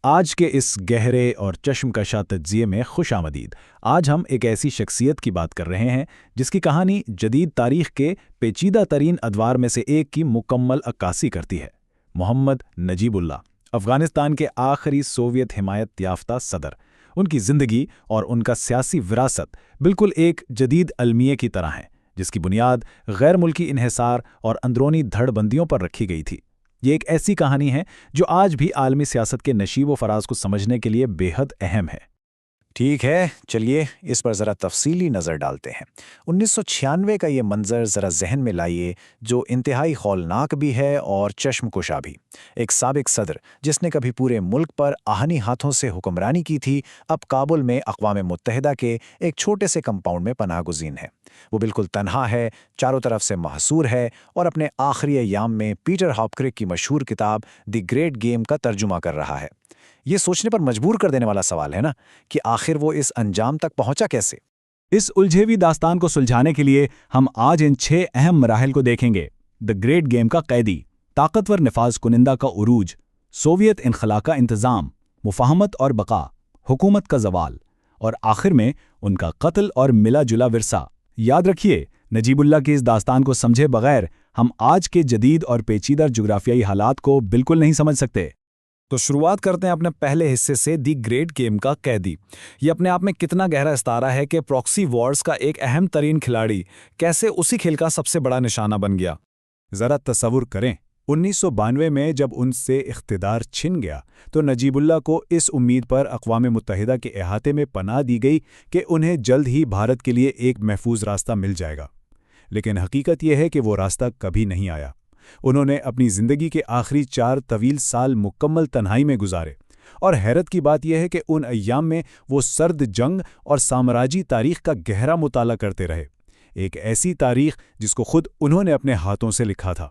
آج کے اس گہرے اور چشمکشا تجزیے میں خوش آمدید۔ آج ہم ایک ایسی شخصیت کی بات کر رہے ہیں جس کی کہانی جدید تاریخ کے پیچیدہ ترین ادوار میں سے ایک کی مکمل عکاسی کرتی ہے۔ محمد نجیب اللہ، افغانستان کے آخری سوویت حمایت یافتہ صدر۔ ان کی زندگی اور ان کا سیاسی وراثت بالکل ایک جدید المیے کی طرح ہیں، جس کی بنیاد غیر ملکی انحصار اور اندرونی دھڑ بندیوں پر رکھی گئی تھی۔ یہ ایک ایسی کہانی ہے جو آج بھی عالمی سیاست کے نشیب و فراز کو سمجھنے کے لیے بے حد اہم ہے۔ ٹھیک ہے، چلیے اس پر ذرا تفصیلی نظر ڈالتے ہیں۔ 1996 کا یہ منظر ذرا ذہن میں لائیے، جو انتہائی ہولناک بھی ہے اور چشم کشا بھی۔ ایک سابق صدر جس نے کبھی پورے ملک پر آہنی ہاتھوں سے حکمرانی کی تھی، اب کابل میں اقوام متحدہ کے ایک چھوٹے سے کمپاؤنڈ میں پناہ گزین ہے۔ وہ بالکل تنہا ہے، چاروں طرف سے محصور ہے اور اپنے آخری ایام میں پیٹر ہاپکرک کی مشہور کتاب دی گریٹ گیم کا ترجمہ کر رہا ہے۔ یہ سوچنے پر مجبور کر دینے والا سوال ہے نا کہ آخر وہ اس انجام تک پہنچا کیسے؟ اس الجھی ہوئی داستان کو سلجھانے کے لیے ہم آج ان 6 اہم مراحل کو دیکھیں گے۔ دی گریٹ گیم کا قیدی، طاقتور نفاذ کنندہ کا عروج، سوویت انخلا کا انتظام، مفاہمت اور بقا، حکومت کا زوال، اور آخر میں ان کا قتل اور ملا جلا ورثہ۔ یاد رکھیے، نجیب اللہ کی اس داستان کو سمجھے بغیر ہم آج کے جدید اور پیچیدہ جغرافیائی حالات کو بالکل نہیں سمجھ سکتے۔ تو شروعات کرتے ہیں اپنے پہلے حصے سے، دی گریٹ گیم کا قیدی۔ یہ اپنے آپ میں کتنا گہرا استعارہ ہے کہ پراکسی وارز کا ایک اہم ترین کھلاڑی کیسے اسی کھیل کا سب سے بڑا نشانہ بن گیا۔ ذرا تصور کریں، 1992 میں جب ان سے اقتدار چھن گیا تو نجیب اللہ کو اس امید پر اقوام متحدہ کے احاطے میں پناہ دی گئی کہ انہیں جلد ہی بھارت کے لیے ایک محفوظ راستہ مل جائے گا۔ لیکن حقیقت یہ ہے کہ وہ راستہ کبھی نہیں آیا۔ انہوں نے اپنی زندگی کے آخری 4 طویل سال مکمل تنہائی میں گزارے، اور حیرت کی بات یہ ہے کہ ان ایام میں وہ سرد جنگ اور سامراجی تاریخ کا گہرا مطالعہ کرتے رہے، ایک ایسی تاریخ جس کو خود انہوں نے اپنے ہاتھوں سے لکھا تھا۔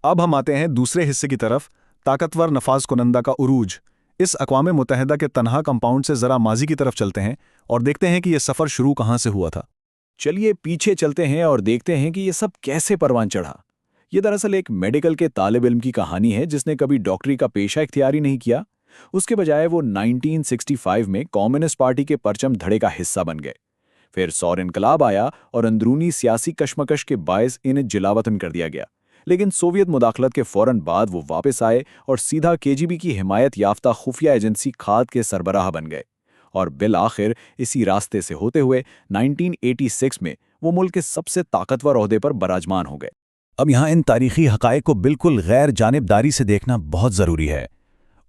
اب ہم آتے ہیں دوسرے حصے کی طرف، طاقتور نفاذ کنندہ کا عروج۔ اس اقوام متحدہ کے تنہا کمپاؤنڈ سے ذرا ماضی کی طرف چلتے ہیں اور دیکھتے ہیں کہ یہ سفر شروع کہاں سے ہوا تھا۔ چلیے پیچھے چلتے ہیں اور دیکھتے ہیں کہ یہ سب کیسے پروان چڑھا۔ یہ دراصل ایک میڈیکل کے طالب علم کی کہانی ہے جس نے کبھی ڈاکٹری کا پیشہ اختیار ہی نہیں کیا۔ اس کے بجائے وہ 1965 میں کمیونسٹ پارٹی کے پرچم دھڑے کا حصہ بن گئے۔ پھر سور انقلاب آیا اور اندرونی سیاسی کشمکش کے باعث انہیں جلاوطن کر دیا گیا، لیکن سوویت مداخلت کے فوراً بعد وہ واپس آئے اور سیدھا KGB کی حمایت یافتہ خفیہ ایجنسی کھاد کے سربراہ بن گئے، اور بالآخر اسی راستے سے ہوتے ہوئے 1986 میں وہ ملک کے سب سے طاقتور عہدے پر براجمان ہو گئے۔ اب یہاں ان تاریخی حقائق کو بالکل غیر جانبداری سے دیکھنا بہت ضروری ہے۔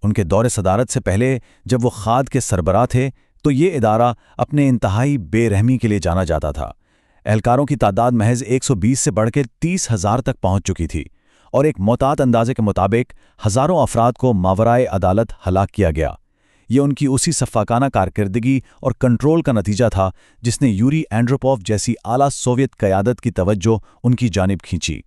ان کے دور صدارت سے پہلے جب وہ کھاد کے سربراہ تھے تو یہ ادارہ اپنے انتہائی بے رحمی کے لیے جانا جاتا تھا۔ اہلکاروں کی تعداد محض 120 سے بڑھ کے 30,000 تک پہنچ چکی تھی، اور ایک محتاط اندازے کے مطابق ہزاروں افراد کو ماورائے عدالت ہلاک کیا گیا۔ یہ ان کی اسی سفاکانہ کارکردگی اور کنٹرول کا نتیجہ تھا جس نے یوری اینڈروپوف جیسی اعلیٰ سوویت قیادت کی توجہ ان کی جانب کھینچی۔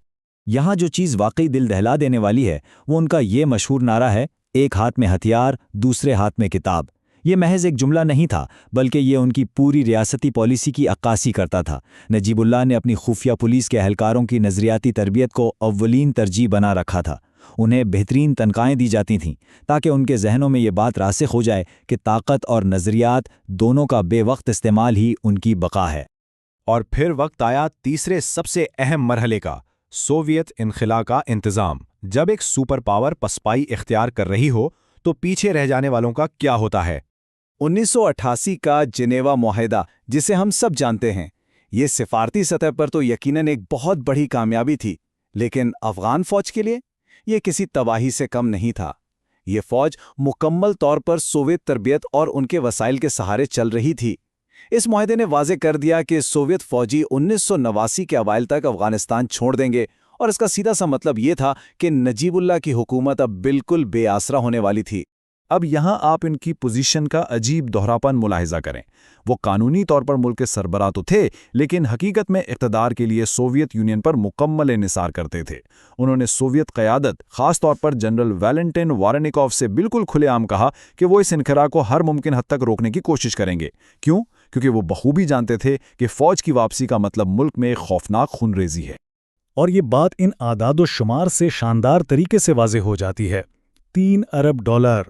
یہاں جو چیز واقعی دل دہلا دینے والی ہے وہ ان کا یہ مشہور نعرہ ہے، ایک ہاتھ میں ہتھیار، دوسرے ہاتھ میں کتاب۔ یہ محض ایک جملہ نہیں تھا، بلکہ یہ ان کی پوری ریاستی پالیسی کی عکاسی کرتا تھا۔ نجیب اللہ نے اپنی خفیہ پولیس کے اہلکاروں کی نظریاتی تربیت کو اولین ترجیح بنا رکھا تھا۔ انہیں بہترین تنخواہیں دی جاتی تھیں تاکہ ان کے ذہنوں میں یہ بات راسخ ہو جائے کہ طاقت اور نظریات دونوں کا بے وقت استعمال ہی ان کی بقا ہے۔ اور پھر وقت آیا تیسرے سب سے اہم مرحلے کا، سوویت انخلا کا انتظام۔ جب ایک سپر پاور پسپائی اختیار کر رہی ہو تو پیچھے رہ جانے والوں کا کیا ہوتا ہے؟ 1988 کا جنیوا معاہدہ، جسے ہم سب جانتے ہیں، یہ سفارتی سطح پر تو یقیناً ایک بہت بڑی کامیابی تھی، لیکن افغان فوج کے لیے یہ کسی تباہی سے کم نہیں تھا۔ یہ فوج مکمل طور پر سوویت تربیت اور ان کے وسائل کے سہارے چل رہی تھی۔ اس معاہدے نے واضح کر دیا کہ سوویت فوجی 1989 کے اوائل تک افغانستان چھوڑ دیں گے، اور اس کا سیدھا سا مطلب یہ تھا کہ نجیب اللہ کی حکومت اب بالکل بے آسرا ہونے والی تھی۔ اب یہاں آپ ان کی پوزیشن کا عجیب دہراپن ملاحظہ کریں۔ وہ قانونی طور پر ملک کے سربراہ تو تھے، لیکن حقیقت میں اقتدار کے لیے سوویت یونین پر مکمل انحصار کرتے تھے۔ انہوں نے سوویت قیادت، خاص طور پر جنرل ویلنٹن وارنیکوف سے بالکل کھلے عام کہا کہ وہ اس انخلا کو ہر ممکن حد تک روکنے کی کوشش کریں گے۔ کیوں؟ کیونکہ وہ بخوبی جانتے تھے کہ فوج کی واپسی کا مطلب ملک میں ایک خوفناک خون ریزی ہے۔ اور یہ بات ان اعداد و شمار سے شاندار طریقے سے واضح ہو جاتی ہے۔ $3 ارب،